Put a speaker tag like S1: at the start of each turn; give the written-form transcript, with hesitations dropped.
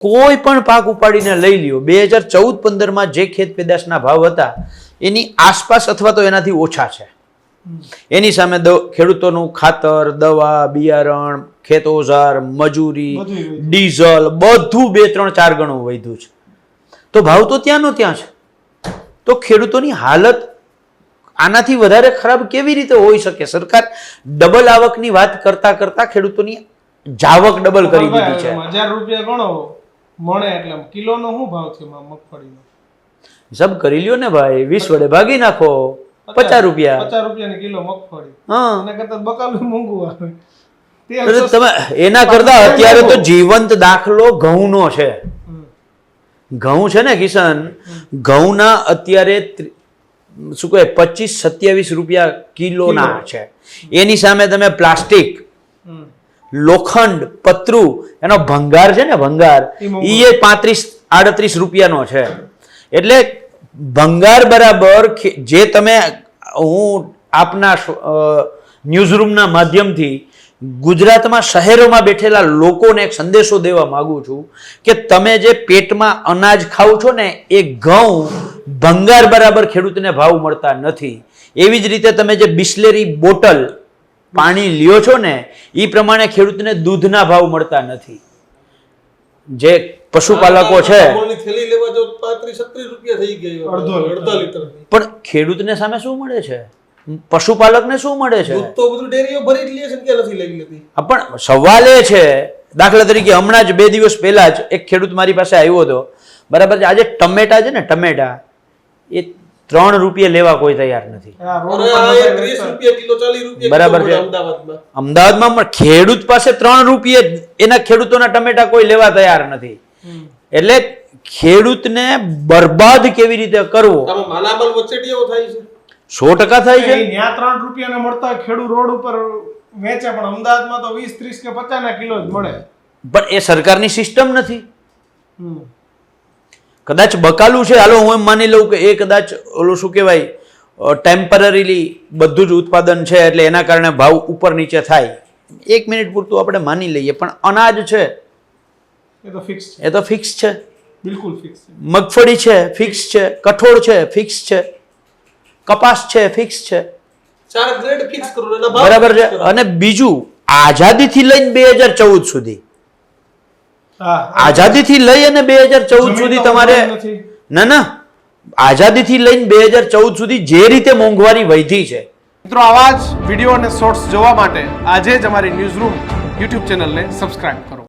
S1: કોઈ પણ પાક ઉપાડીને લઈ લ્યો 2014-15 માં જે ખેત પેદાશના ભાવ હતા એની આસપાસ અથવા તો એનાથી ઓછા છે. એની સામે ખેડૂતોનું ખાતર, દવા, બિયારણ, ખેત ઓજાર, મજૂરી, ડીઝલ બધું 2-3-4 ગણું વધ્યું છે. તો ભાવ તો ત્યાંનો ત્યાં છે. તો ખેડૂતોની હાલત આનાથી વધારે ખરાબ કેવી રીતે હોઈ શકે? સરકાર ડબલ આવકની વાત કરતા કરતા ખેડૂતોની જાવક ડબલ કરી દીધી છે.
S2: 1000 રૂપિયા ગણો મણે એટલે કિલોનો શું ભાવ છે મગફળીનો?
S1: હિસાબ કરી લ્યો ને ભાઈ, 20 વડે ભાગી નાખો, 50 રૂપિયા.
S2: 50 રૂપિયાની કિલો મગફળી.
S1: હા,
S2: એના કરતા બકાલું મોંઘું આવે.
S1: તમે એના કરતા અત્યારે તો જીવંત દાખલો ઘઉંનો છે. ઘઉં છે ને કિશન, ઘઉંના અત્યારે શું કહે 25-27 રૂપિયા કિલોના છે. એની સામે તમે પ્લાસ્ટિક, લોખંડ, પતરું, એનો ભંગાર છે ને, ભંગાર એ 35-38 રૂપિયાનો છે. એટલે ભંગાર બરાબર જે તમે, હું આપના ન્યૂઝરૂમના માધ્યમથી ગુજરાતમાં શહેરોમાં બેઠેલા લોકોને એક સંદેશો દેવા માંગુ છું કે તમે જે પેટમાં અનાજ ખાવ છો ને એ ઘઉં ભંગાર બરાબર ખેડૂતને ભાવ મળતા નથી. એવી જ રીતે તમે જે બિસ્લેરી બોટલ પાણી લ્યો છો ને એ પ્રમાણે ખેડૂતને દૂધના ભાવ મળતા નથી. જે પશુપાલકો છે પણ ખેડૂતને સામે શું મળે છે? પશુપાલકને શું મળે છે? પણ સવાલ એ છે, દાખલા તરીકે હમણાં જ 2 દિવસ પહેલા જ એક ખેડૂત મારી પાસે આવ્યો હતો, બરાબર છે. આજે ટમેટા છે ને, ટમેટા એ 3 રૂપિયા લેવા કોઈ તૈયાર નથી, બરાબર છે. અમદાવાદમાં પણ ખેડૂત પાસે 3 રૂપિયા, એના ખેડૂતોના ટમેટા કોઈ લેવા તૈયાર નથી. એટલે ખેડૂતને બરબાદ કેવી રીતે કરવો? 100% થાય છે.
S2: ત્યાં 3 રૂપિયાના મળતા ખેડૂત રોડ ઉપર વેચે, પણ અમદાવાદમાં તો 20, 30 કે 50 ના કિલો જ મળે.
S1: પણ એ સરકારની સિસ્ટમ નથી. કદાચ બકાલું છે, હાલો હું એમ માની લઉં કે એ કદાચ ઓલું શું કહેવાય ટેમ્પરરીલી બધું જ ઉત્પાદન છે એટલે એના કારણે ભાવ ઉપર નીચે થાય, 1 મિનિટ પૂરતું આપણે માની લઈએ. પણ અનાજ છે એ તો ફિક્સ છે,
S2: બિલકુલ ફિક્સ છે.
S1: મગફળી છે ફિક્સ છે, કઠોળ છે ફિક્સ છે, કપાસ છે ફિક્સ છે, બરાબર છે. અને બીજું આઝાદીથી લઈને 2014 સુધી, આઝાદીથી લઈ અને 2014 સુધી તમારે ના આઝાદીથી લઈને 2014 સુધી જે રીતે મોંઘવારી વધી છે.
S2: મિત્રો, આવા જ વિડીયો અને શોર્ટ્સ જોવા માટે આજે જ અમારી ન્યૂઝરૂમ યુટ્યુબ ચેનલને સબસ્ક્રાઇબ કરો.